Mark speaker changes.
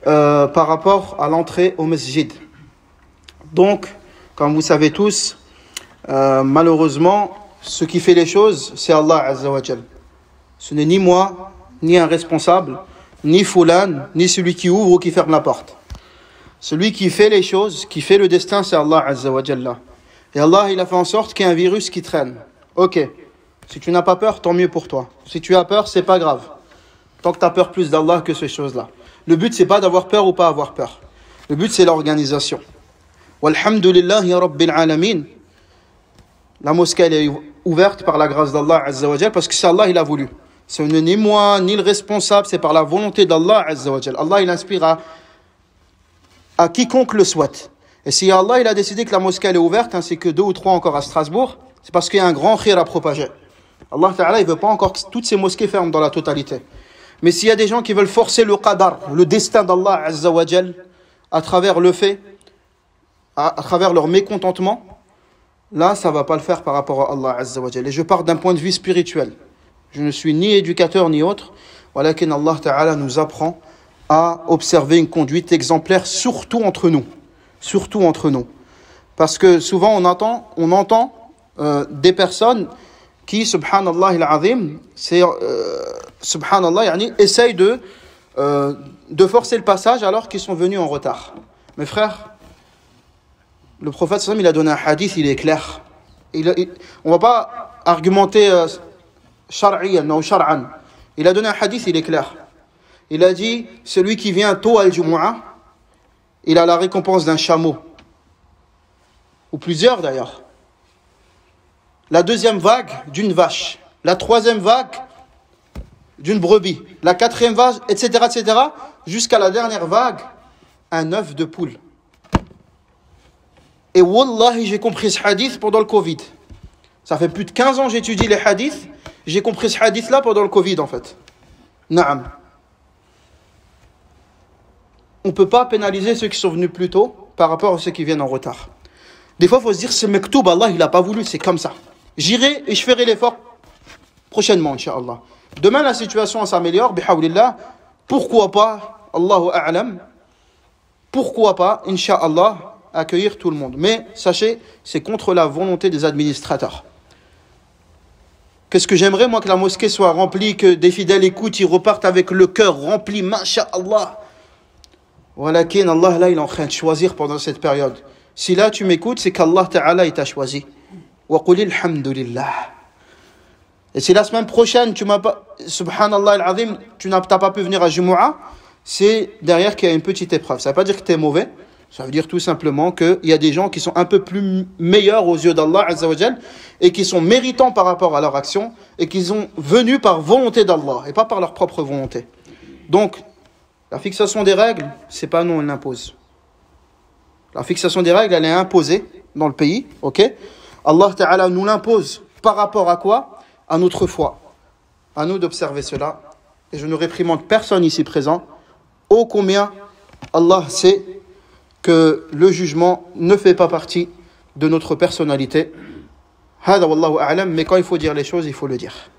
Speaker 1: par rapport à l'entrée au masjid. Donc, comme vous savez tous, malheureusement, ce qui fait les choses, c'est Allah Azza wa Jal. Ce n'est ni moi, ni un responsable, ni Fulan, ni celui qui ouvre ou qui ferme la porte. Celui qui fait les choses, qui fait le destin, c'est Allah Azza wa Jalla. Et Allah, il a fait en sorte qu'il y ait un virus qui traîne. Ok, si tu n'as pas peur, tant mieux pour toi. Si tu as peur, c'est pas grave. Tant que tu as peur plus d'Allah que ces choses-là. Le but, c'est pas d'avoir peur ou pas avoir peur. Le but, c'est l'organisation. Walhamdulillahi Rabbil Alamin. La mosquée, elle est ouverte par la grâce d'Allah Azza wa Jal, parce que c'est Allah, il a voulu. Ce n'est ni moi, ni le responsable, c'est par la volonté d'Allah Azza wa Jal. Allah, il inspire à quiconque le souhaite. Et si Allah, il a décidé que la mosquée, elle est ouverte, ainsi que 2 ou 3 encore à Strasbourg, c'est parce qu'il y a un grand khir à propager. Allah Ta'ala, il veut pas encore que toutes ces mosquées ferment dans la totalité. Mais s'il y a des gens qui veulent forcer le qadar, le destin d'Allah Azza wa Jal, à travers le fait, à travers leur mécontentement, là, ça va pas le faire par rapport à Allah Azza wa Jal. Et je pars d'un point de vue spirituel. Je ne suis ni éducateur ni autre. Walakin Allah Ta'ala nous apprend à observer une conduite exemplaire, surtout entre nous. Surtout entre nous. Parce que souvent on entend des personnes qui, subhanallah al-azim, subhanallah, essayent de forcer le passage alors qu'ils sont venus en retard. Mes frères, le prophète sallam, il a donné un hadith, il est clair. On ne va pas argumenter shar'iyan ou shar'an. Il a donné un hadith, il est clair. Il a dit, celui qui vient tôt à al-Jumu'ah, il a la récompense d'un chameau. Ou plusieurs d'ailleurs. La deuxième vague d'une vache. La troisième vague d'une brebis. La quatrième vague, etc., etc., jusqu'à la dernière vague, un œuf de poule. Et wallahi, j'ai compris ce hadith pendant le Covid. Ça fait plus de 15 ans que j'étudie les hadiths. J'ai compris ce hadith-là pendant le Covid, en fait. Naam. On ne peut pas pénaliser ceux qui sont venus plus tôt par rapport à ceux qui viennent en retard. Des fois, il faut se dire, ce mektoub, Allah, il n'a pas voulu, c'est comme ça. J'irai et je ferai l'effort prochainement, Inch'Allah. Demain, la situation s'améliore, bihawlillah. Pourquoi pas, Allahu a'lam, pourquoi pas, Inch'Allah, accueillir tout le monde. Mais sachez, c'est contre la volonté des administrateurs. Qu'est-ce que j'aimerais, moi, que la mosquée soit remplie, que des fidèles écoutent, ils repartent avec le cœur rempli, masha'Allah. Walakin Allah, là, il est en train de choisir pendant cette période. Si là, tu m'écoutes, c'est qu'Allah Ta'ala, il t'a choisi. Wa qulil hamdulillah. Et si la semaine prochaine, tu m'as pas, subhanallah al-azim, tu n'as pas pu venir à Jumu'ah, c'est derrière qu'il y a une petite épreuve. Ça ne veut pas dire que tu es mauvais. Ça veut dire tout simplement qu'il y a des gens qui sont un peu plus meilleurs aux yeux d'Allah Azza wa Jal et qui sont méritants par rapport à leur action et qui sont venus par volonté d'Allah et pas par leur propre volonté. Donc, la fixation des règles, c'est pas nous, on l'impose. La fixation des règles, elle est imposée dans le pays, ok? Allah Ta'ala nous l'impose par rapport à quoi? À notre foi. À nous d'observer cela. Et je ne réprimande personne ici présent. Ô combien Allah sait que le jugement ne fait pas partie de notre personnalité. Hada wallahu a'lam, mais quand il faut dire les choses, il faut le dire.